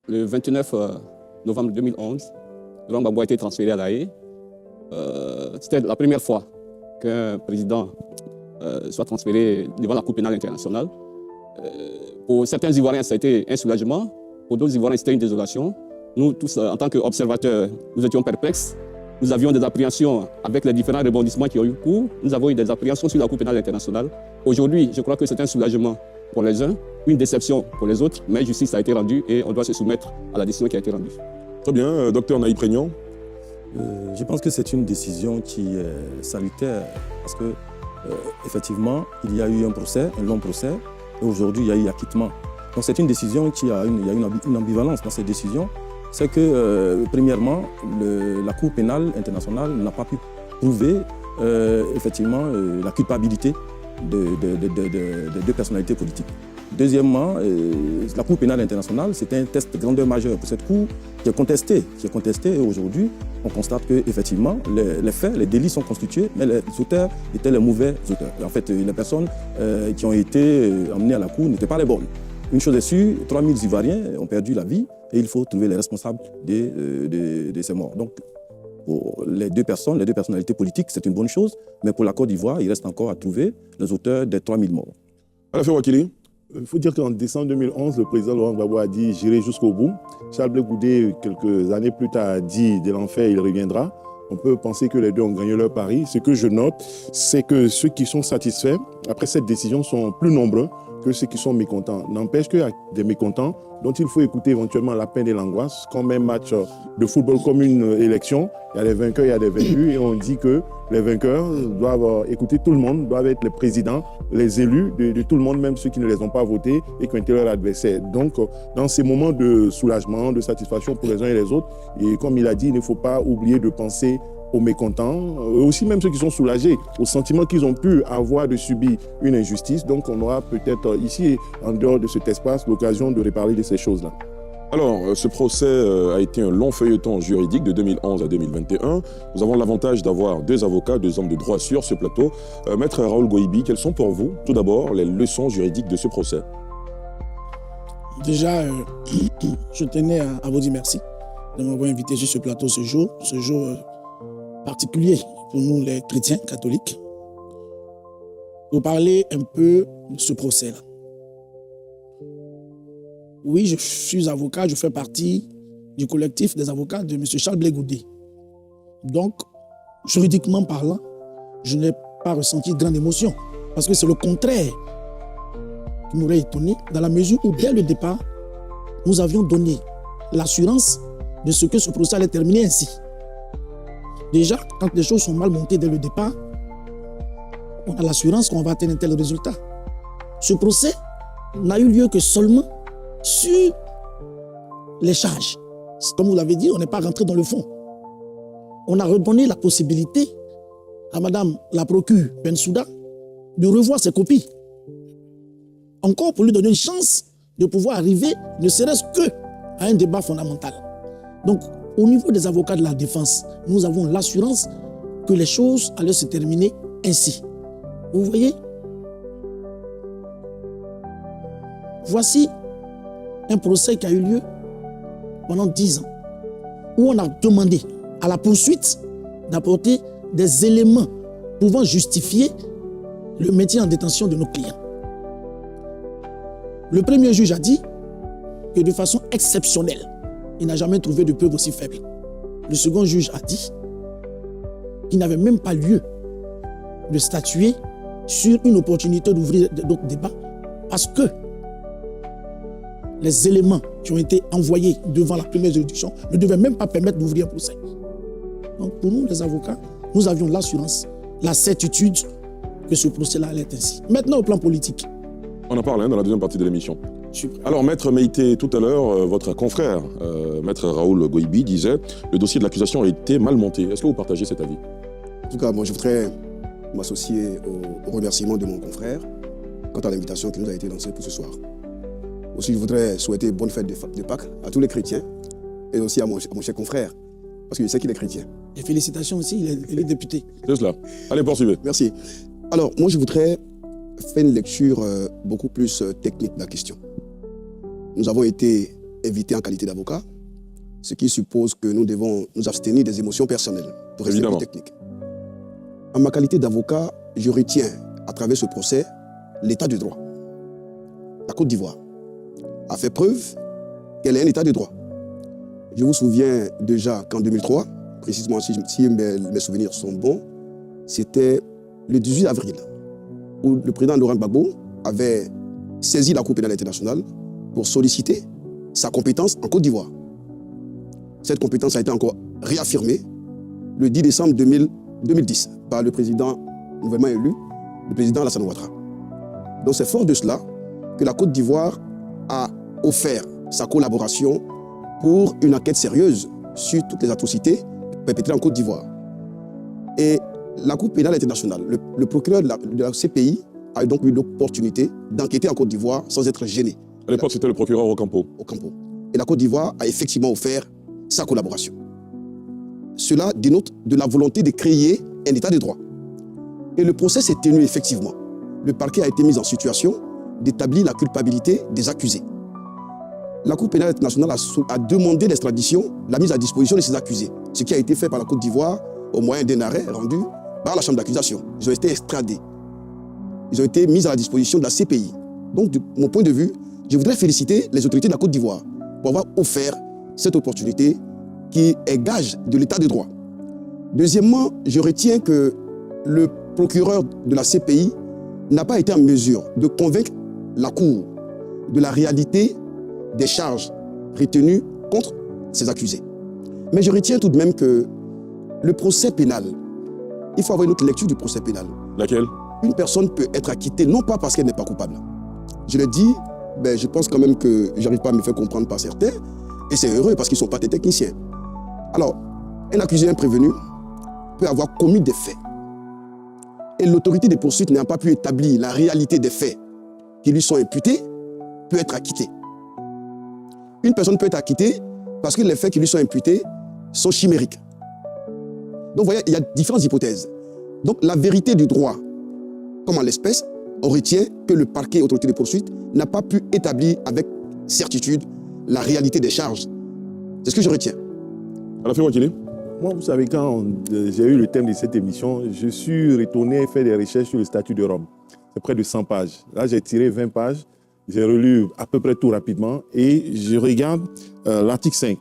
Le 29 novembre 2011, Laurent Gbagbo a été transféré à La Haye. C'était la première fois qu'un président soit transféré devant la Cour pénale internationale. Pour certains Ivoiriens, ça a été un soulagement. Pour d'autres Ivoiriens, c'était une désolation. Nous tous, en tant qu'observateurs, nous étions perplexes. Nous avions des appréhensions avec les différents rebondissements qui ont eu cours. Nous avons eu des appréhensions sur la Cour pénale internationale. Aujourd'hui, je crois que c'est un soulagement pour les uns, une déception pour les autres, mais justice a été rendue et on doit se soumettre à la décision qui a été rendue. Très bien, docteur Naïb Prégnant. Je pense que c'est une décision qui est salutaire parce que, effectivement, il y a eu un procès, un long procès, et aujourd'hui, il y a eu acquittement. Donc c'est une décision qui a une ambivalence dans cette décision. C'est que, premièrement, la Cour pénale internationale n'a pas pu prouver, effectivement, la culpabilité de deux personnalités politiques. Deuxièmement, la Cour pénale internationale, c'est un test de grandeur majeure pour cette Cour qui est contestée. Et aujourd'hui, on constate qu'effectivement, les faits, les délits sont constitués, mais les auteurs étaient les mauvais auteurs. En fait, les personnes qui ont été emmenées à la Cour n'étaient pas les bonnes. Une chose est sûre, 3000 Ivoiriens ont perdu la vie et il faut trouver les responsables de ces morts. Donc, pour les deux personnalités politiques, c'est une bonne chose, mais pour la Côte d'Ivoire, il reste encore à trouver les auteurs des 3000 morts. Alain Wakili. Il faut dire qu'en décembre 2011, le président Laurent Gbagbo a dit « j'irai jusqu'au bout ». Charles Blé Goudé, quelques années plus tard, a dit « de l'enfer, il reviendra ». On peut penser que les deux ont gagné leur pari. Ce que je note, c'est que ceux qui sont satisfaits, après cette décision, sont plus nombreux que ceux qui sont mécontents. N'empêche qu'il y a des mécontents dont il faut écouter éventuellement la peine et l'angoisse. Comme un match de football, comme une élection, il y a des vainqueurs, il y a des vaincus, et on dit que les vainqueurs doivent écouter tout le monde, doivent être les présidents, les élus de tout le monde, même ceux qui ne les ont pas votés et qui ont été leurs adversaires. Donc, dans ces moments de soulagement, de satisfaction pour les uns et les autres, et comme il a dit, il ne faut pas oublier de penser aux mécontents, aussi même ceux qui sont soulagés, au sentiment qu'ils ont pu avoir de subir une injustice. Donc on aura peut-être ici, en dehors de cet espace, l'occasion de reparler de ces choses-là. Alors, ce procès a été un long feuilleton juridique de 2011 à 2021. Nous avons l'avantage d'avoir deux avocats, deux hommes de droit sur ce plateau. Maître Raoul Goïbi, quelles sont pour vous, tout d'abord, les leçons juridiques de ce procès? Déjà, je tenais à vous dire merci de m'avoir invité sur ce plateau ce jour particulier pour nous les chrétiens catholiques, pour parler un peu de ce procès-là. Oui, je suis avocat, je fais partie du collectif des avocats de M. Charles Blé Goudé. Donc, juridiquement parlant, je n'ai pas ressenti de grande émotion, parce que c'est le contraire qui m'aurait étonné, dans la mesure où, dès le départ, nous avions donné l'assurance de ce que ce procès allait terminer ainsi. Déjà, quand les choses sont mal montées dès le départ, on a l'assurance qu'on va atteindre un tel résultat. Ce procès n'a eu lieu que seulement sur les charges. Comme vous l'avez dit, on n'est pas rentré dans le fond. On a redonné la possibilité à Madame la procureure Bensouda de revoir ses copies. Encore pour lui donner une chance de pouvoir arriver, ne serait-ce qu'à un débat fondamental. Donc, au niveau des avocats de la défense, nous avons l'assurance que les choses allaient se terminer ainsi. Vous voyez? Voici un procès qui a eu lieu pendant 10 ans, où on a demandé à la poursuite d'apporter des éléments pouvant justifier le maintien en détention de nos clients. Le premier juge a dit que de façon exceptionnelle, il n'a jamais trouvé de preuve aussi faible. Le second juge a dit qu'il n'avait même pas lieu de statuer sur une opportunité d'ouvrir d'autres débats parce que les éléments qui ont été envoyés devant la première juridiction ne devaient même pas permettre d'ouvrir un procès. Donc pour nous, les avocats, nous avions l'assurance, la certitude que ce procès-là allait être ainsi. Maintenant, au plan politique. On en parle dans la deuxième partie de l'émission. Super. Alors, Maître Meïté, tout à l'heure, votre confrère, Maître Raoul Goïbi, disait « Le dossier de l'accusation a été mal monté ». Est-ce que vous partagez cet avis? En tout cas, moi, je voudrais m'associer au remerciement de mon confrère quant à l'invitation qui nous a été lancée pour ce soir. Aussi, je voudrais souhaiter bonne fête de Pâques à tous les chrétiens et aussi à mon cher confrère, parce que je sais qu'il est chrétien. Et félicitations aussi, il est député. C'est cela. Allez, poursuivez. Merci. Alors, moi, je voudrais faire une lecture beaucoup plus technique de la question. Nous avons été invité en qualité d'avocat, ce qui suppose que nous devons nous abstenir des émotions personnelles pour rester plus technique. En ma qualité d'avocat, je retiens à travers ce procès l'état de droit. La Côte d'Ivoire a fait preuve qu'elle est un état de droit. Je vous souviens déjà qu'en 2003, précisément si mes souvenirs sont bons, c'était le 18 avril, où le président Laurent Gbagbo avait saisi la Cour pénale internationale pour solliciter sa compétence en Côte d'Ivoire. Cette compétence a été encore réaffirmée le 10 décembre 2010 par le président nouvellement élu, le président Alassane Ouattara. Donc c'est fort de cela que la Côte d'Ivoire a offert sa collaboration pour une enquête sérieuse sur toutes les atrocités perpétrées en Côte d'Ivoire. Et la Cour pénale internationale, le procureur de la CPI a donc eu l'opportunité d'enquêter en Côte d'Ivoire sans être gêné. À l'époque, c'était le procureur Ocampo. Et la Côte d'Ivoire a effectivement offert sa collaboration. Cela dénote de la volonté de créer un état de droit. Et le procès s'est tenu effectivement. Le parquet a été mis en situation d'établir la culpabilité des accusés. La Cour pénale internationale a demandé l'extradition, la mise à disposition de ces accusés, ce qui a été fait par la Côte d'Ivoire au moyen d'un arrêt rendu par la chambre d'accusation. Ils ont été extradés. Ils ont été mis à la disposition de la CPI. Donc, de mon point de vue, je voudrais féliciter les autorités de la Côte d'Ivoire pour avoir offert cette opportunité qui est gage de l'état de droit. Deuxièmement, je retiens que le procureur de la CPI n'a pas été en mesure de convaincre la Cour de la réalité des charges retenues contre ces accusés. Mais je retiens tout de même que le procès pénal, il faut avoir une autre lecture du procès pénal. Laquelle? Une personne peut être acquittée non pas parce qu'elle n'est pas coupable. Je le dis, je pense quand même que je n'arrive pas à me faire comprendre par certains, et c'est heureux parce qu'ils ne sont pas des techniciens. Alors, un accusé, un prévenu, peut avoir commis des faits. Et l'autorité des poursuites n'ayant pas pu établir la réalité des faits qui lui sont imputés, peut être acquittée. Une personne peut être acquittée parce que les faits qui lui sont imputés sont chimériques. Donc, vous voyez, il y a différentes hypothèses. Donc, la vérité du droit, comme en l'espèce, on retient que le parquet, autorité de poursuite, n'a pas pu établir avec certitude la réalité des charges. C'est ce que je retiens. Alafé Ouakili. Moi, vous savez, quand j'ai eu le thème de cette émission, je suis retourné faire des recherches sur le statut de Rome. C'est près de 100 pages. Là, j'ai tiré 20 pages. J'ai relu à peu près tout rapidement et je regarde l'article 5.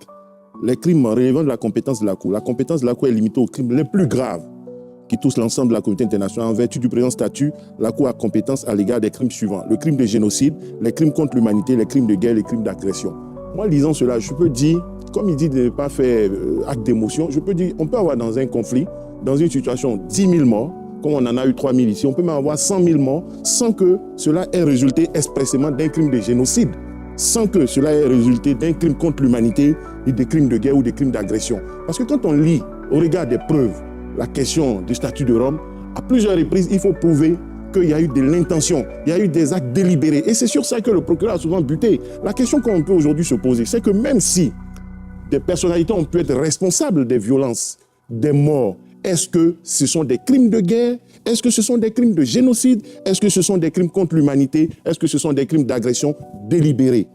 Les crimes relevant de la compétence de la Cour. La compétence de la Cour est limitée aux crimes les plus graves qui touchent l'ensemble de la communauté internationale. En vertu du présent statut, la Cour a compétence à l'égard des crimes suivants. Le crime de génocide, les crimes contre l'humanité, les crimes de guerre, les crimes d'agression. Moi, lisant cela, je peux dire, comme il dit de ne pas faire acte d'émotion, je peux dire, on peut avoir dans un conflit, dans une situation, 10 000 morts, comme on en a eu 3 000 ici, on peut même avoir 100 000 morts sans que cela ait résulté expressément d'un crime de génocide, sans que cela ait résulté d'un crime contre l'humanité, des crimes de guerre ou des crimes d'agression. Parce que quand on lit, au regard des preuves, la question du statut de Rome, à plusieurs reprises, il faut prouver qu'il y a eu de l'intention, il y a eu des actes délibérés. Et c'est sur ça que le procureur a souvent buté. La question qu'on peut aujourd'hui se poser, c'est que même si des personnalités ont pu être responsables des violences, des morts, est-ce que ce sont des crimes de guerre? Est-ce que ce sont des crimes de génocide? Est-ce que ce sont des crimes contre l'humanité? Est-ce que ce sont des crimes d'agression délibérés?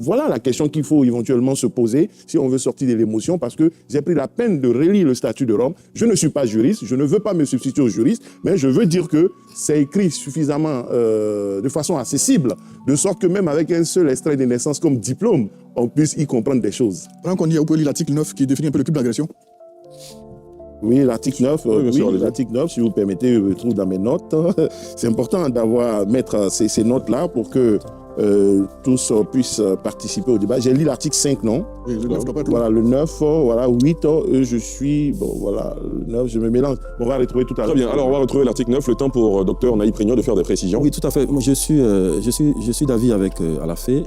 Voilà la question qu'il faut éventuellement se poser si on veut sortir de l'émotion, parce que j'ai pris la peine de relire le statut de Rome. Je ne suis pas juriste, je ne veux pas me substituer aux juristes, mais je veux dire que c'est écrit suffisamment de façon accessible, de sorte que même avec un seul extrait de naissance comme diplôme, on puisse y comprendre des choses. Pendant qu'on y est, vous pouvez lire l'article 9 qui définit un peu le crime d'agression. Oui, l'article 9, oui, l'article 9, si vous permettez, je le trouve dans mes notes. C'est important mettre ces notes-là pour que tous puissent participer au débat. J'ai lu l'article 5, non? Oui, le 9 doit pas être voilà, le 9, voilà, 8, je suis... Bon, voilà, le 9, je me mélange. On va retrouver tout à l'heure. Très bien, alors on va retrouver l'article 9, le temps pour Dr Naïb Prignon de faire des précisions. Oui, tout à fait. Moi, je suis d'avis avec Alafé.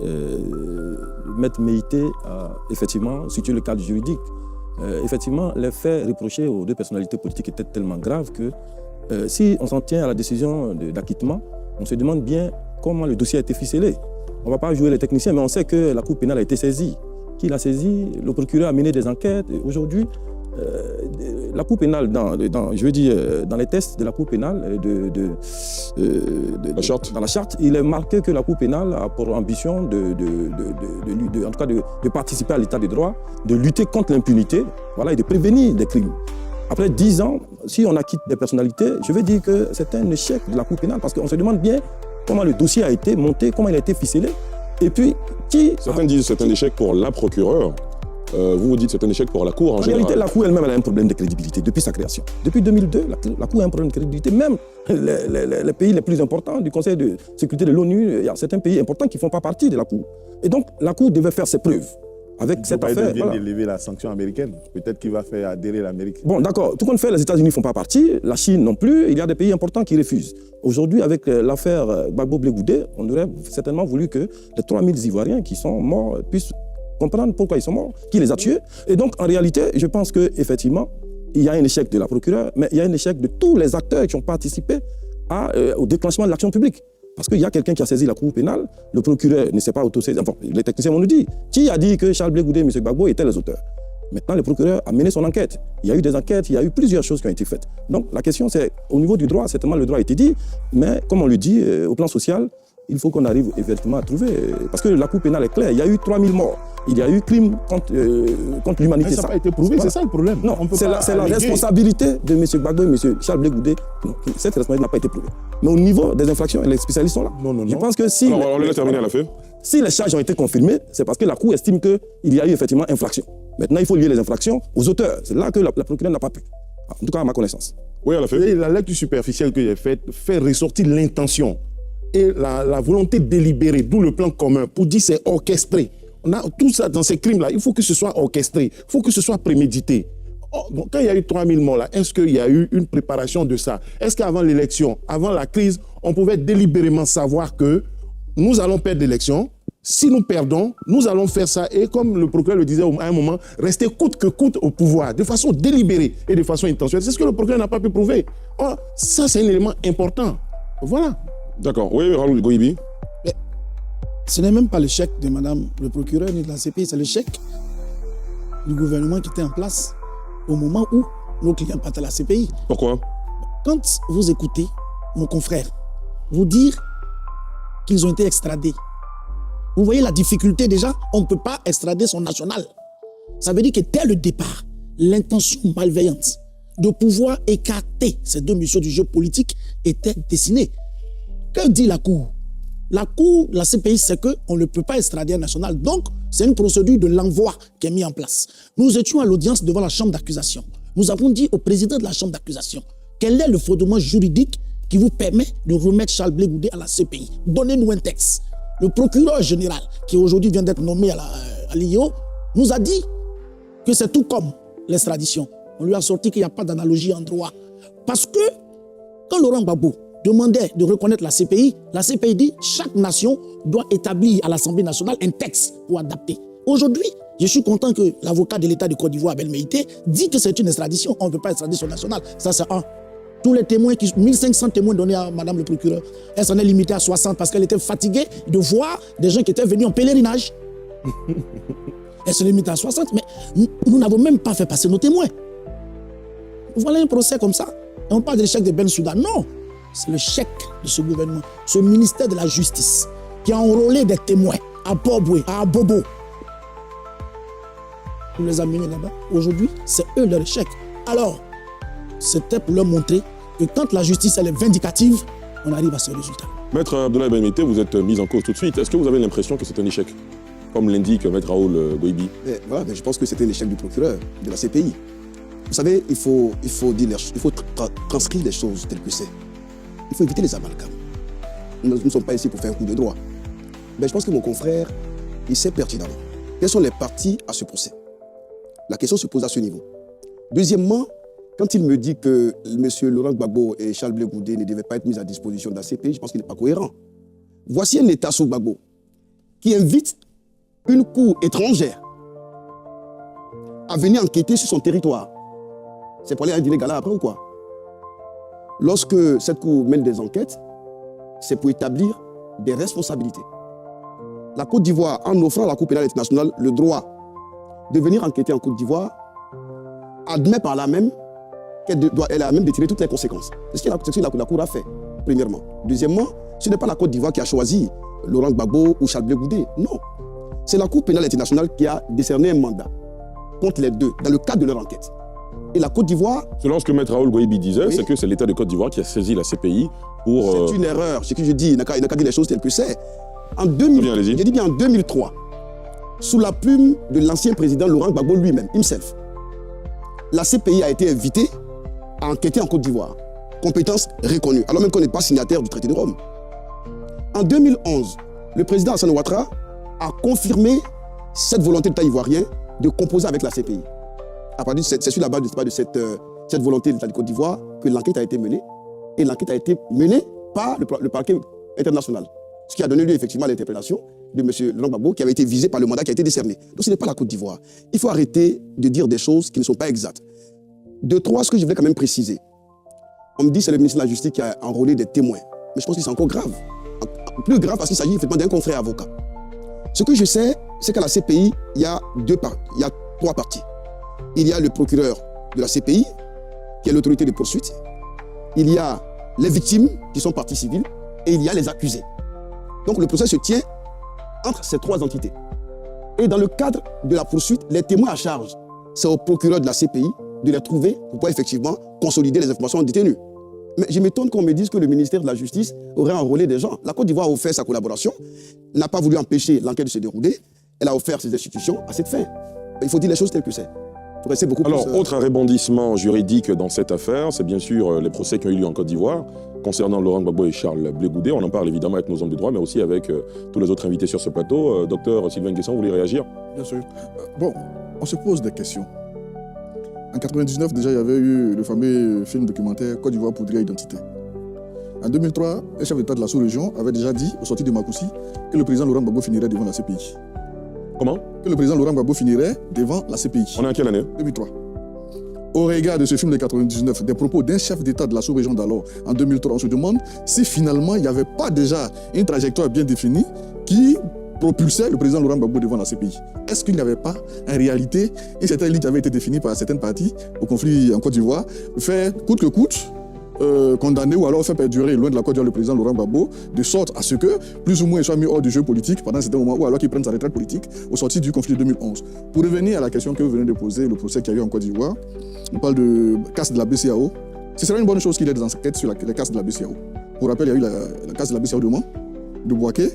Maître Meïté a effectivement situé le cadre juridique. Effectivement, les faits reprochés aux deux personnalités politiques étaient tellement graves que si on s'en tient à la décision d'acquittement, on se demande bien comment le dossier a été ficelé. On ne va pas jouer les techniciens, mais on sait que la Cour pénale a été saisie. Qui l'a saisie? Le procureur a mené des enquêtes. Aujourd'hui, la Cour pénale, dans les tests de la Cour pénale, La charte. dans la charte, il est marqué que la Cour pénale a pour ambition en tout cas de participer à l'état de droit, de lutter contre l'impunité, voilà, et de prévenir des crimes. Après 10 ans, si on acquitte des personnalités, je veux dire que c'est un échec de la Cour pénale, parce qu'on se demande bien comment le dossier a été monté, comment il a été ficelé, et puis qui... Certains disent que c'est un échec pour la procureure. Vous dites que c'est un échec pour la Cour en général. En réalité, la Cour elle-même elle a un problème de crédibilité depuis sa création. Depuis 2002, la Cour a un problème de crédibilité. Même les pays les plus importants du Conseil de sécurité de l'ONU, il y a certains pays importants qui ne font pas partie de la Cour. Et donc, la Cour devait faire ses preuves avec cette affaire. Il vient d'élever la sanction américaine. Peut-être qu'il va faire adhérer l'Amérique. Bon, d'accord. Tout compte fait, les États-Unis ne font pas partie, la Chine non plus. Il y a des pays importants qui refusent. Aujourd'hui, avec l'affaire Gbagbo Blegoudé, on aurait certainement voulu que les 3000 Ivoiriens qui sont morts puissent comprendre pourquoi ils sont morts, qui les a tués. Et donc, en réalité, je pense qu'effectivement, il y a un échec de la procureure, mais il y a un échec de tous les acteurs qui ont participé au déclenchement de l'action publique. Parce qu'il y a quelqu'un qui a saisi la Cour pénale, le procureur ne s'est pas autosaisi. Enfin, les techniciens vont nous dire. Qui a dit que Charles Blegoudé et M. Gbagbo étaient les auteurs? Maintenant, le procureur a mené son enquête. Il y a eu des enquêtes, il y a eu plusieurs choses qui ont été faites. Donc, la question, c'est, au niveau du droit, certainement, le droit a été dit, mais comme on le dit, au plan social, il faut qu'on arrive effectivement à trouver. Parce que la Cour pénale est claire, il y a eu 3000 morts. Il y a eu crime contre l'humanité. Mais ça n'a pas été prouvé, c'est ça le problème. Non, c'est la responsabilité de M. Gbagbo et M. Charles Blegoudé. Cette responsabilité n'a pas été prouvée. Mais au niveau des infractions, les spécialistes sont là. Je pense que si... Alors, on le laisse terminer à la fin. Si les charges ont été confirmées, c'est parce que la Cour estime qu'il y a eu effectivement infraction. Maintenant, il faut lier les infractions aux auteurs. C'est là que la procureure n'a pas pu. En tout cas, à ma connaissance. Oui, à la fin. Et la lecture superficielle que j'ai faite fait ressortir l'intention et la volonté délibérée, d'où le plan commun, pour dire c'est orchestré. On a tout ça dans ces crimes-là, il faut que ce soit orchestré, il faut que ce soit prémédité. Donc, quand il y a eu 3000 morts là, est-ce qu'il y a eu une préparation de ça? Est-ce qu'avant l'élection, avant la crise, on pouvait délibérément savoir que nous allons perdre l'élection? Si nous perdons, nous allons faire ça et comme le procureur le disait à un moment, rester coûte que coûte au pouvoir, de façon délibérée et de façon intentionnelle. C'est ce que le procureur n'a pas pu prouver. Oh, ça, c'est un élément important. Voilà. D'accord. Oui, Raoul Goïbi. Mais ce n'est même pas le chèque de Madame le procureur ni de la CPI, c'est le chèque du gouvernement qui était en place au moment où nos clients partent à la CPI. Pourquoi? Quand vous écoutez nos confrères vous dire qu'ils ont été extradés, vous voyez la difficulté déjà, on ne peut pas extrader son national. Ça veut dire que dès le départ, l'intention malveillante de pouvoir écarter ces deux missions du jeu politique était dessinée. Que dit la Cour? La Cour, la CPI, c'est qu'on ne peut pas extrader un national. Donc, c'est une procédure de l'envoi qui est mise en place. Nous étions à l'audience devant la chambre d'accusation. Nous avons dit au président de la chambre d'accusation quel est le fondement juridique qui vous permet de remettre Charles Blegoudé à la CPI. Donnez-nous un texte. Le procureur général, qui aujourd'hui vient d'être nommé à l'IO, nous a dit que c'est tout comme l'extradition. On lui a sorti qu'il n'y a pas d'analogie en droit. Parce que quand Laurent Gbagbo demandait de reconnaître la CPI dit chaque nation doit établir à l'Assemblée nationale un texte pour adapter. Aujourd'hui, je suis content que l'avocat de l'État de Côte d'Ivoire, Abel Meïté, dit que c'est une extradition. On ne veut pas extrader son national. Ça, c'est un. Tous les témoins, 1500 témoins donnés à Madame le procureur, elle s'en est limitée à 60 parce qu'elle était fatiguée de voir des gens qui étaient venus en pèlerinage. Elle se limite à 60, mais nous n'avons même pas fait passer nos témoins. Voilà un procès comme ça. Et on parle de l'échec de Ben Souda. Non, c'est le chèque de ce gouvernement, ce ministère de la Justice, qui a enrôlé des témoins à Borboué, à Bobo, pour les amener là-bas. Aujourd'hui, c'est eux leur chèque. Alors, c'était pour leur montrer que quand la justice elle est vindicative, on arrive à ce résultat. Maître Abdoulaye Benmeïté, vous êtes mis en cause tout de suite. Est-ce que vous avez l'impression que c'est un échec, comme l'indique Maître Raoul Goïbi? Voilà, mais je pense que c'était l'échec du procureur, de la CPI. Vous savez, il faut transcrire les choses telles que c'est. Il faut éviter les amalgames. Nous ne sommes pas ici pour faire un coup de droit. Mais je pense que mon confrère, il sait pertinemment quelles sont les parties à ce procès. La question se pose à ce niveau. Deuxièmement, quand il me dit que M. Laurent Gbagbo et Charles Blegoudé ne devaient pas être mis à disposition de la CPI, je pense qu'il n'est pas cohérent. Voici un État sous Gbagbo qui invite une cour étrangère à venir enquêter sur son territoire. C'est pour aller à un dîner gala après ou quoi? Lorsque cette cour mène des enquêtes, c'est pour établir des responsabilités. La Côte d'Ivoire, en offrant à la Cour pénale internationale le droit de venir enquêter en Côte d'Ivoire, admet par là même qu'elle a même de tirer toutes les conséquences. C'est ce que la Cour a fait, premièrement. Deuxièmement, ce n'est pas la Côte d'Ivoire qui a choisi Laurent Gbagbo ou Charles Blé Goudé. Non. C'est la Cour pénale internationale qui a décerné un mandat contre les deux, dans le cadre de leur enquête. Et la Côte d'Ivoire... Selon ce que Maître Raoul Goïbi disait, oui, c'est que c'est l'État de Côte d'Ivoire qui a saisi la CPI pour... C'est une erreur. Ce que je dis, il n'a qu'à dire les choses telles que c'est. J'ai dit bien en 2003, sous la plume de l'ancien président Laurent Gbagbo lui-même, himself, la CPI a été invitée à enquêter en Côte d'Ivoire. Compétence reconnue, alors même qu'on n'est pas signataire du traité de Rome. En 2011, le président Alassane Ouattara a confirmé cette volonté de l'État ivoirien de composer avec la CPI. C'est sur la base de cette volonté de l'État de Côte d'Ivoire que l'enquête a été menée. Et l'enquête a été menée par le parquet international. Ce qui a donné lieu effectivement à l'interpellation de M. Laurent Gbagbo qui avait été visé par le mandat qui a été décerné. Donc ce n'est pas la Côte d'Ivoire. Il faut arrêter de dire des choses qui ne sont pas exactes. Deux, trois, ce que je voulais quand même préciser. On me dit que c'est le ministre de la Justice qui a enrôlé des témoins. Mais je pense que c'est encore grave. Plus grave parce qu'il s'agit effectivement d'un confrère avocat. Ce que je sais, c'est qu'à la CPI, il y a trois parties. Il y a le procureur de la CPI, qui est l'autorité de poursuite. Il y a les victimes, qui sont parties civiles, et il y a les accusés. Donc le procès se tient entre ces trois entités. Et dans le cadre de la poursuite, les témoins à charge, c'est au procureur de la CPI de les trouver pour pouvoir effectivement consolider les informations détenues. Mais je m'étonne qu'on me dise que le ministère de la Justice aurait enrôlé des gens. La Côte d'Ivoire a offert sa collaboration, n'a pas voulu empêcher l'enquête de se dérouler, elle a offert ses institutions à cette fin. Il faut dire les choses telles que c'est. Alors, autre rebondissement juridique dans cette affaire, c'est bien sûr les procès qui ont eu lieu en Côte d'Ivoire concernant Laurent Gbagbo et Charles Blé Goudé. On en parle évidemment avec nos hommes de droit, mais aussi avec tous les autres invités sur ce plateau. Docteur Sylvain Guesson, vous voulez réagir? Bien sûr. Bon, on se pose des questions. En 1999, déjà, il y avait eu le fameux film documentaire Côte d'Ivoire poudrière identité. En 2003, un chef d'État de la sous-région avait déjà dit, au sorti de Makoussi, que le président Laurent Gbagbo finirait devant la CPI. Comment? Que le président Laurent Gbagbo finirait devant la CPI. On est en quelle année? 2003. Au regard de ce film de 1999, des propos d'un chef d'État de la sous-région d'alors, en 2003, on se demande si finalement il n'y avait pas déjà une trajectoire bien définie qui propulsait le président Laurent Gbagbo devant la CPI. Est-ce qu'il n'y avait pas, en réalité, une certaine ligne qui avait été définie par certaines parties au conflit en Côte d'Ivoire, faire coûte que coûte, condamner ou alors faire perdurer loin de la Côte d'Ivoire le président Laurent Gbagbo, de sorte à ce que, plus ou moins, il soit mis hors du jeu politique pendant un certain moment, ou alors qu'il prenne sa retraite politique au sorti du conflit de 2011. Pour revenir à la question que vous venez de poser, le procès qu'il y a eu en Côte d'Ivoire, on parle de casse de la BCAO. Ce serait une bonne chose qu'il y ait des enquêtes sur les casses de la BCAO. Pour rappel, il y a eu la casse de la BCAO de Mans, de Bouaké,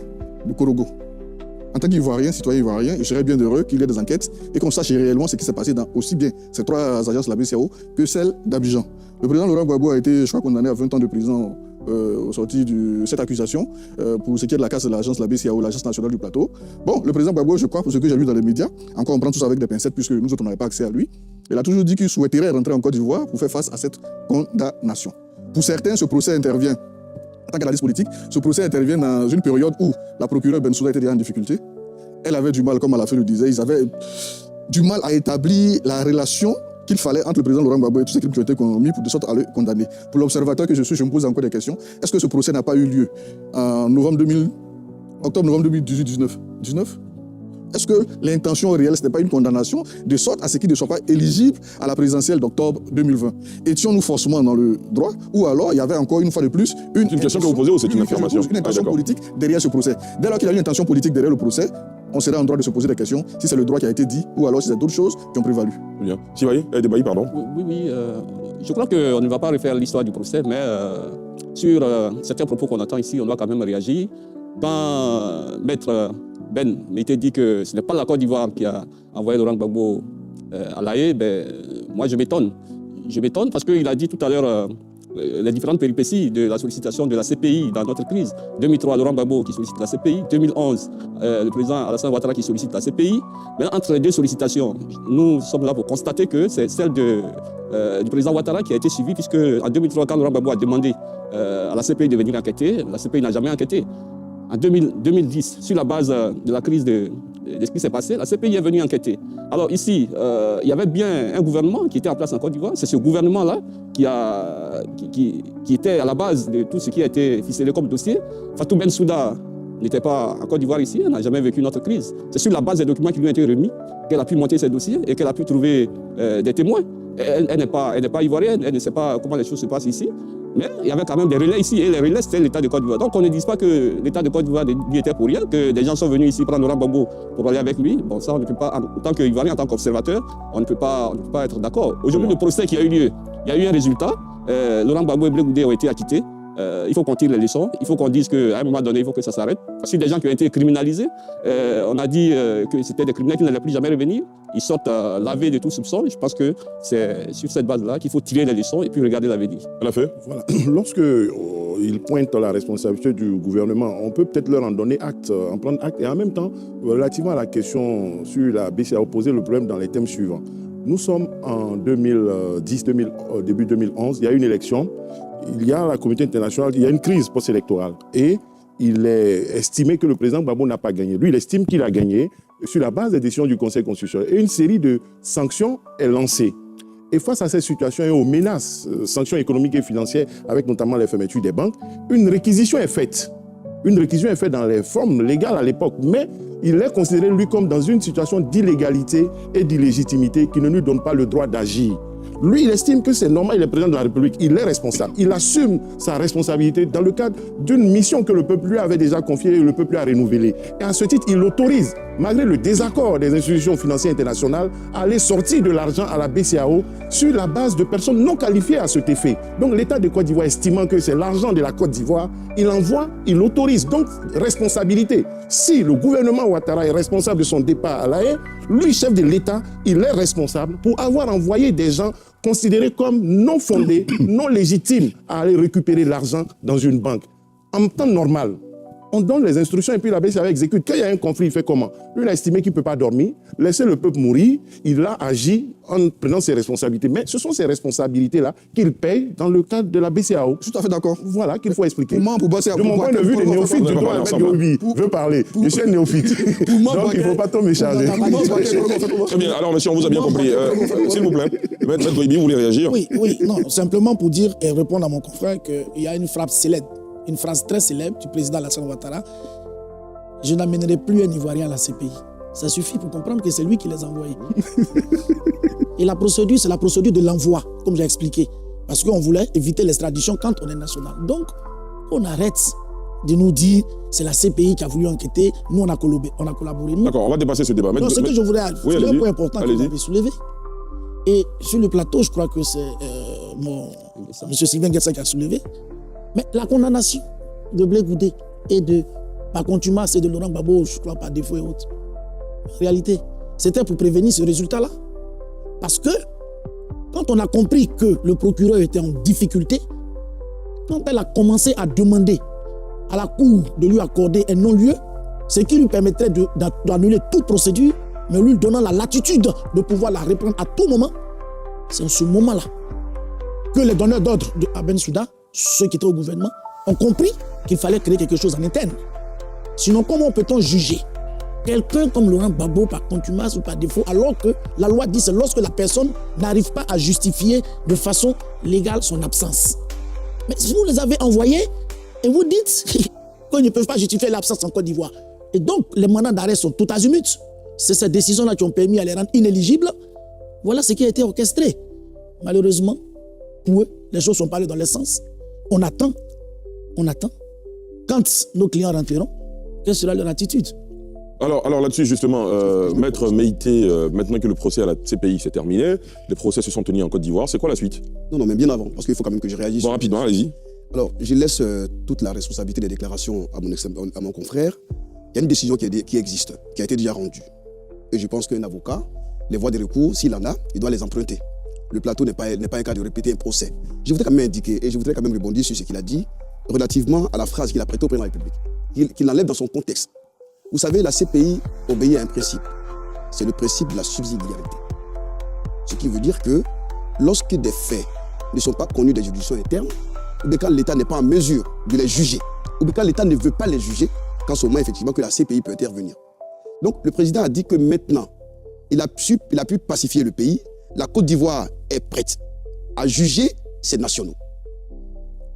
de Korogo. En tant qu'Ivoirien, citoyen ivoirien, il serait bien heureux qu'il y ait des enquêtes et qu'on sache réellement ce qui s'est passé dans aussi bien ces trois agences de la BCAO que celle d'Abidjan. Le président Laurent Gbagbo a été, je crois, condamné à 20 ans de prison au sorti de cette accusation pour ce qui est de la casse de l'agence de la BCAO, l'agence nationale du plateau. Bon, le président Gbagbo, je crois, pour ce que j'ai lu dans les médias, encore on prend tout ça avec des pincettes puisque nous autres, on n'avait pas accès à lui. Il a toujours dit qu'il souhaiterait rentrer en Côte d'Ivoire pour faire face à cette condamnation. Pour certains, ce procès intervient, en tant qu'analyste politique, ce procès intervient dans une période où la procureure Bensouda était déjà en difficulté. Elle avait du mal, comme à la fin le disait, ils avaient du mal à établir la relation qu'il fallait entre le président Laurent Gbagbo et tous ces crimes qui ont été commis de sorte à le condamner. Pour l'observateur que je suis, je me pose encore des questions. Est-ce que ce procès n'a pas eu lieu en octobre-novembre 2018-19 Est-ce que l'intention réelle, ce n'est pas une condamnation de sorte à ce qu'il ne soit pas éligible à la présidentielle d'octobre 2020? Étions-nous forcément dans le droit ou alors il y avait encore une fois de plus une question que vous posez ou c'est une affirmation? Une intention politique derrière ce procès. Dès lors qu'il y a une intention politique derrière le procès, on serait en droit de se poser des questions si c'est le droit qui a été dit ou alors si c'est d'autres choses qui ont prévalu. Bien. Sivaye, Debaï, pardon. Oui. Je crois qu'on ne va pas refaire l'histoire du procès, mais sur certains propos qu'on entend ici, on doit quand même réagir. Quand Maître Ben m'était dit que ce n'est pas la Côte d'Ivoire qui a envoyé Laurent Gbagbo à La Haye, moi je m'étonne. Je m'étonne parce qu'il a dit tout à l'heure les différentes péripéties de la sollicitation de la CPI dans notre crise. 2003, Laurent Gbagbo qui sollicite la CPI. 2011, le président Alassane Ouattara qui sollicite la CPI. Mais entre les deux sollicitations, nous sommes là pour constater que c'est celle du président Ouattara qui a été suivie, puisque en 2003, quand Laurent Gbagbo a demandé à la CPI de venir enquêter, la CPI n'a jamais enquêté. En 2010, sur la base de la crise de ce qui s'est passé, la CPI est venue enquêter. Alors ici, il y avait bien un gouvernement qui était en place en Côte d'Ivoire. C'est ce gouvernement-là qui était à la base de tout ce qui a été ficelé comme dossier. Fatou Bensouda n'était pas en Côte d'Ivoire ici, elle n'a jamais vécu notre crise. C'est sur la base des documents qui lui ont été remis qu'elle a pu monter ses dossiers et qu'elle a pu trouver des témoins. Elle n'est pas ivoirienne, elle ne sait pas comment les choses se passent ici. Mais il y avait quand même des relais ici, et les relais, c'était l'État de Côte d'Ivoire. Donc on ne dise pas que l'État de Côte d'Ivoire y était pour rien, que des gens sont venus ici prendre Laurent Gbagbo pour aller avec lui. Bon, ça, on ne peut pas, en tant qu'Ivoirien, en tant qu'observateur, on ne peut pas être d'accord. Aujourd'hui, le procès qui a eu lieu, il y a eu un résultat. Laurent Gbagbo et Blé Goudé ont été acquittés. Il faut qu'on tire les leçons, il faut qu'on dise qu'à un moment donné, il faut que ça s'arrête. Parce que des gens qui ont été criminalisés, on a dit que c'était des criminels qui n'allaient plus jamais revenir. Ils sortent lavés de tout soupçon. Je pense que c'est sur cette base-là qu'il faut tirer les leçons et puis regarder l'avenir. On a fait. Voilà. Lorsque ils pointent la responsabilité du gouvernement, on peut peut-être leur en donner acte, en prendre acte. Et en même temps, relativement à la question sur la BCAO, poser le problème dans les thèmes suivants. Nous sommes en 2010, début 2011, il y a une élection, il y a la communauté internationale, il y a une crise post-électorale. Et il est estimé que le président Gbagbo n'a pas gagné. Lui, il estime qu'il a gagné sur la base des décisions du Conseil constitutionnel. Et une série de sanctions est lancée. Et face à cette situation et aux menaces, sanctions économiques et financières, avec notamment les fermetures des banques, une réquisition est faite. Une réquisition est faite dans les formes légales à l'époque, mais il est considéré, lui, comme dans une situation d'illégalité et d'illégitimité qui ne lui donne pas le droit d'agir. Lui, il estime que c'est normal, il est président de la République, il est responsable. Il assume sa responsabilité dans le cadre d'une mission que le peuple lui avait déjà confiée et le peuple lui a renouvelée. Et à ce titre, il autorise, malgré le désaccord des institutions financières internationales, à aller sortir de l'argent à la BCAO sur la base de personnes non qualifiées à cet effet. Donc l'État de Côte d'Ivoire, estimant que c'est l'argent de la Côte d'Ivoire, il envoie, il autorise. Donc, responsabilité. Si le gouvernement Ouattara est responsable de son départ à La Haye, lui, chef de l'État, il est responsable pour avoir envoyé des gens considérés comme non fondés, non légitimes à aller récupérer l'argent dans une banque. En temps normal, on donne les instructions et puis la BCAO exécute. Quand il y a un conflit, il fait comment? Lui, il a estimé qu'il ne peut pas dormir, laisser le peuple mourir. Il a agi en prenant ses responsabilités. Mais ce sont ces responsabilités-là qu'il paye dans le cadre de la BCAO. Je suis tout à fait d'accord. Voilà qu'il faut expliquer. De mon point de vue des néophytes, je dois admettre que oui, veut parler. Je suis un néophyte. Donc il ne faut pas trop m'écharger. Très bien. Alors, monsieur, on vous a bien compris. S'il vous plaît, Maître Goïbi, vous voulez réagir? Oui, non, simplement pour dire et répondre à mon confrère qu'il y a une frappe célèbre. Une phrase très célèbre du président Alassane Ouattara: je n'amènerai plus un Ivoirien à la CPI. Ça suffit pour comprendre que c'est lui qui les a envoyés. Et la procédure, c'est la procédure de l'envoi, comme j'ai expliqué. Parce qu'on voulait éviter l'extradition quand on est national. Donc, on arrête de nous dire c'est la CPI qui a voulu enquêter, nous on a collaboré. D'accord, on va dépasser ce débat. Donc, ce que je voudrais dire, c'est un point important que vous avez soulevé. Et sur le plateau, je crois que c'est M. Sylvain Guetsa qui a soulevé. Mais la condamnation de Blé Goudé et de, par contumace, et de Laurent Gbagbo, je crois par défaut et autres, en réalité, c'était pour prévenir ce résultat-là. Parce que, quand on a compris que le procureur était en difficulté, quand elle a commencé à demander à la Cour de lui accorder un non-lieu, ce qui lui permettrait d'annuler toute procédure, mais lui donnant la latitude de pouvoir la reprendre à tout moment, c'est en ce moment-là que les donneurs d'ordre de Aben Souda, ceux qui étaient au gouvernement, ont compris qu'il fallait créer quelque chose en interne. Sinon, comment peut-on juger quelqu'un comme Laurent Gbagbo par contumace ou par défaut, alors que la loi dit que c'est lorsque la personne n'arrive pas à justifier de façon légale son absence. Mais si vous les avez envoyés et vous dites qu'ils ne peuvent pas justifier l'absence en Côte d'Ivoire, et donc les mandats d'arrêt sont tout azimuts, c'est ces décisions-là qui ont permis à les rendre inéligibles, voilà ce qui a été orchestré. Malheureusement, pour eux, les choses sont pas allées dans le sens. On attend. Quand nos clients rentreront, quelle sera leur attitude? Alors là-dessus, justement, Maître Meïté, maintenant que le procès à la CPI s'est terminé, les procès se sont tenus en Côte d'Ivoire, c'est quoi la suite? Non, mais bien avant, parce qu'il faut quand même que je réagisse. Bon, rapidement, allez-y. Alors, je laisse toute la responsabilité des déclarations à mon confrère. Il y a une décision qui existe, qui a été déjà rendue. Et je pense qu'un avocat, les voies de recours, s'il en a, il doit les emprunter. Le plateau n'est pas un cas de répéter un procès. Je voudrais quand même indiquer, et je voudrais quand même rebondir sur ce qu'il a dit, relativement à la phrase qu'il a prêtée au président de la République, qu'il enlève dans son contexte. Vous savez, la CPI obéit à un principe. C'est le principe de la subsidiarité. Ce qui veut dire que lorsque des faits ne sont pas connus des juridictions internes, ou bien quand l'État n'est pas en mesure de les juger, ou bien quand l'État ne veut pas les juger, qu'en ce moment, effectivement, que la CPI peut intervenir. Donc, le président a dit que maintenant, il a pu pacifier le pays. La Côte d'Ivoire est prête à juger ses nationaux,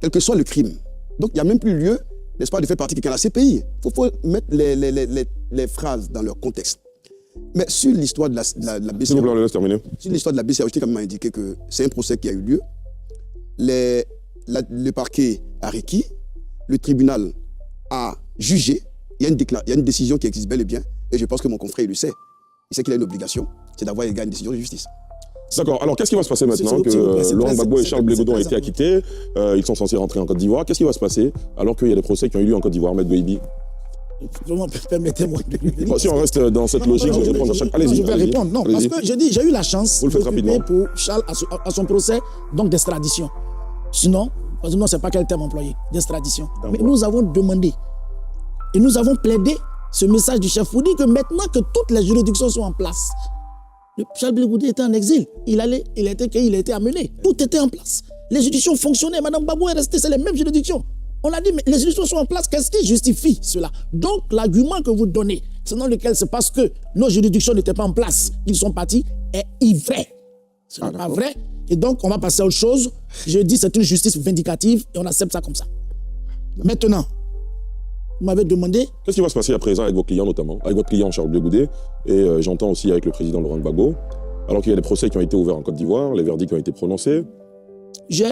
quel que soit le crime. Donc, il n'y a même plus lieu, n'est-ce pas, de faire partie de quelqu'un de la CPI. Il faut mettre les phrases dans leur contexte. Mais sur l'histoire de la S'il vous BCAO, plaît, on le laisse terminer. sur l'histoire de la BCAO, je t'ai quand même indiqué que c'est un procès qui a eu lieu. Le parquet a requis, le tribunal a jugé, il y a une décision qui existe bel et bien, et je pense que mon confrère il le sait. Il sait qu'il a une obligation, c'est d'avoir égal une décision de justice. D'accord. Alors, qu'est-ce qui va se passer maintenant C'est- que c'est- Laurent Gbagbo et Charles Blé Godon ont c'est- été acquittés? Ils sont censés rentrer en Côte d'Ivoire. Qu'est-ce qui va se passer alors qu'il y a des procès qui ont eu lieu en Côte d'Ivoire, Maître Goïbi? Vraiment, permettez-moi de Bon, si on reste dans cette logique, je vais répondre à chaque. Allez-y. je vais allez-y, répondre. Non, parce allez-y. que j'ai eu la chance Vous le faites d'occuper rapidement. pour Charles à son procès donc d'extradition. Sinon, parce que non, c'est pas quel terme employé, d'extradition. Mais nous avons demandé et nous avons plaidé ce message du chef pour dire que maintenant que toutes les juridictions sont en place, Charles Blé Goudé était en exil. Il a été amené. Tout était en place. Les juridictions fonctionnaient. Madame Gbagbo est restée, c'est les mêmes juridictions. On a dit, mais les juridictions sont en place, qu'est-ce qui justifie cela? Donc, l'argument que vous donnez, selon lequel c'est parce que nos juridictions n'étaient pas en place qu'ils sont partis, est vrai. Ce n'est pas vrai. Et donc, on va passer à autre chose. Je dis, c'est une justice vindicative et on accepte ça comme ça. Maintenant, vous m'avez demandé. Qu'est-ce qui va se passer à présent avec vos clients, notamment, avec votre client Charles Blé Goudé, et j'entends aussi avec le président Laurent Gbagbo, alors qu'il y a des procès qui ont été ouverts en Côte d'Ivoire, les verdicts ont été prononcés. J'ai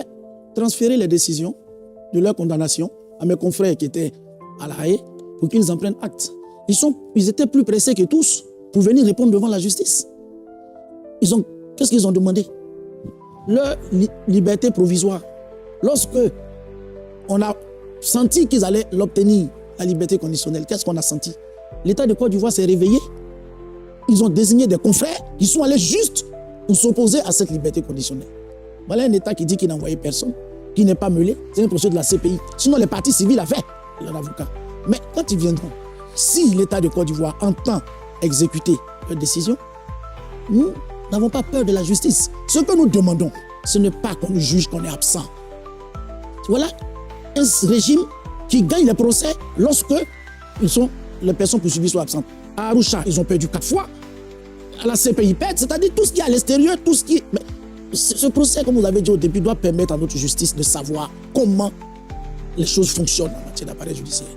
transféré les décisions de leur condamnation à mes confrères qui étaient à La Haye pour qu'ils en prennent acte. Ils étaient plus pressés que tous pour venir répondre devant la justice. Qu'est-ce qu'ils ont demandé? Leur liberté provisoire. Lorsque on a senti qu'ils allaient l'obtenir, la liberté conditionnelle, qu'est-ce qu'on a senti? L'État de Côte d'Ivoire s'est réveillé. Ils ont désigné des confrères qui sont allés juste pour s'opposer à cette liberté conditionnelle. Voilà un État qui dit qu'il n'a envoyé personne, qui n'est pas mêlé. C'est un procès de la CPI. Sinon, les partis civils avaient leur avocat. Mais quand ils viendront, si l'État de Côte d'Ivoire entend exécuter leur décision, nous n'avons pas peur de la justice. Ce que nous demandons, ce n'est pas qu'on nous juge qu'on est absent. Voilà un régime qui gagne les procès lorsque les personnes poursuivies sont absentes. À Arusha, ils ont perdu 4 fois. À la CPI perd, c'est-à-dire tout ce qui est à l'extérieur, tout ce qui est... Mais ce procès, comme vous l'avez dit au début, doit permettre à notre justice de savoir comment les choses fonctionnent en matière d'appareil judiciaire.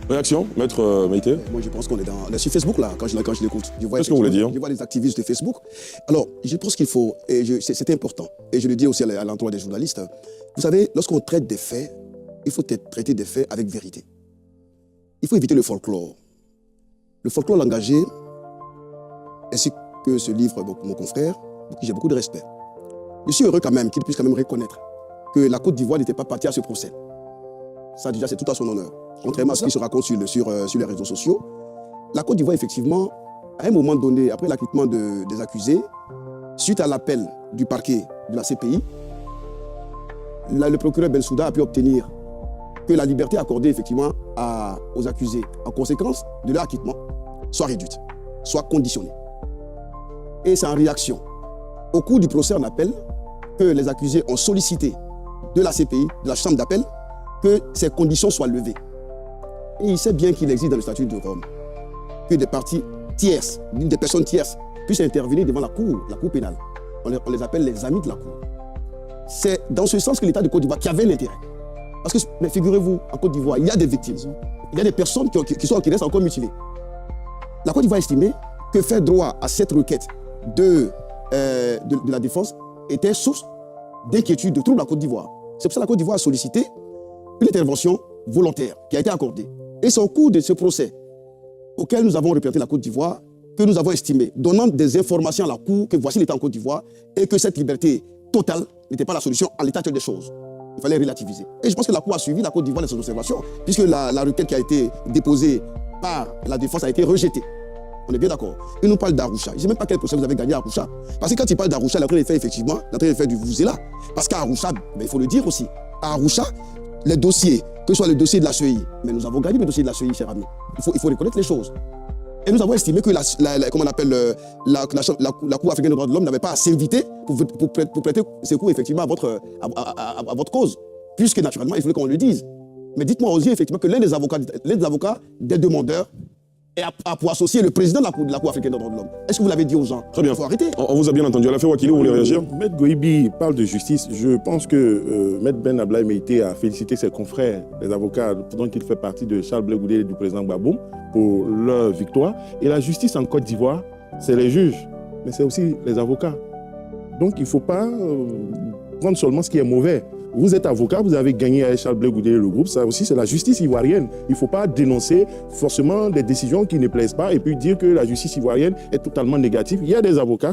Réaction, Maître Maïté? Moi, je pense qu'on est sur Facebook, là, quand je l'écoute. Qu'est-ce que vous voulez dire? Je vois les activistes de Facebook. Alors, je pense qu'il faut, et c'est important, et je le dis aussi à l'endroit des journalistes, vous savez, lorsqu'on traite des faits, il faut traiter des faits avec vérité. Il faut éviter le folklore. Le folklore engagé, ainsi que ce livre, mon confrère, pour qui j'ai beaucoup de respect. Je suis heureux quand même qu'il puisse quand même reconnaître que la Côte d'Ivoire n'était pas partie à ce procès. Ça, déjà, c'est tout à son honneur. Contrairement à ce qui se raconte sur les réseaux sociaux, la Côte d'Ivoire, effectivement, à un moment donné, après l'acquittement des accusés, suite à l'appel du parquet de la CPI, le procureur Bensouda a pu obtenir que la liberté accordée, effectivement, aux accusés, en conséquence de leur acquittement, soit réduite, soit conditionnée. Et c'est en réaction. Au cours du procès en appel, que les accusés ont sollicité de la CPI, de la chambre d'appel, que ces conditions soient levées. Et il sait bien qu'il existe dans le statut de Rome que des parties tierces, des personnes tierces, puissent intervenir devant la cour pénale. On les appelle les amis de la cour. C'est dans ce sens que l'État de Côte d'Ivoire qui avait l'intérêt. Parce que, mais figurez-vous, en Côte d'Ivoire, il y a des victimes. Il y a des personnes qui restent encore mutilées. La Côte d'Ivoire a estimé que faire droit à cette requête de la défense était source d'inquiétude, de trouble à Côte d'Ivoire. C'est pour ça que la Côte d'Ivoire a sollicité une intervention volontaire qui a été accordée. Et c'est au cours de ce procès auquel nous avons représenté la Côte d'Ivoire que nous avons estimé, donnant des informations à la Cour que voici l'État en Côte d'Ivoire et que cette liberté totale n'était pas la solution à l'état actuel des choses. Il fallait relativiser. Et je pense que la Cour a suivi la Côte d'Ivoire dans ses observations, puisque la requête qui a été déposée par la défense a été rejetée. On est bien d'accord. Il nous parle d'Arusha. Je ne sais même pas quel procès vous avez gagné à Arusha. Parce que quand il parle d'Arusha, l'entrée des faits, effectivement, l'entrée des faits du vous est là. Parce qu'à Arusha, il faut le dire aussi, à Arusha, les dossiers, que ce soit le dossier de la CEI, mais nous avons gagné le dossier de la CEI, cher ami. Il faut reconnaître les choses. Et nous avons estimé que la Cour africaine des droits de l'homme n'avait pas à s'inviter pour prêter secours effectivement à votre cause. Puisque naturellement, il fallait qu'on le dise. Mais dites-moi aux yeux effectivement que l'un des avocats des demandeurs pour associer le président de la Cour africaine des droits de l'homme. Est-ce que vous l'avez dit aux gens? Très bien. Il faut arrêter. On vous a bien entendu. À la fin, Wakili, vous voulez réagir? Maître Goïbi parle de justice. Je pense que Maître Ben Ablaye Meïté a félicité ses confrères, les avocats, dont il fait partie de Charles Blé Goudé et du président Gbagbo, pour leur victoire. Et la justice en Côte d'Ivoire, c'est les juges, mais c'est aussi les avocats. Donc il ne faut pas prendre seulement ce qui est mauvais. Vous êtes avocat, vous avez gagné avec Charles Blé Goudé et le groupe, ça aussi c'est la justice ivoirienne. Il ne faut pas dénoncer forcément des décisions qui ne plaisent pas et puis dire que la justice ivoirienne est totalement négative. Il y a des avocats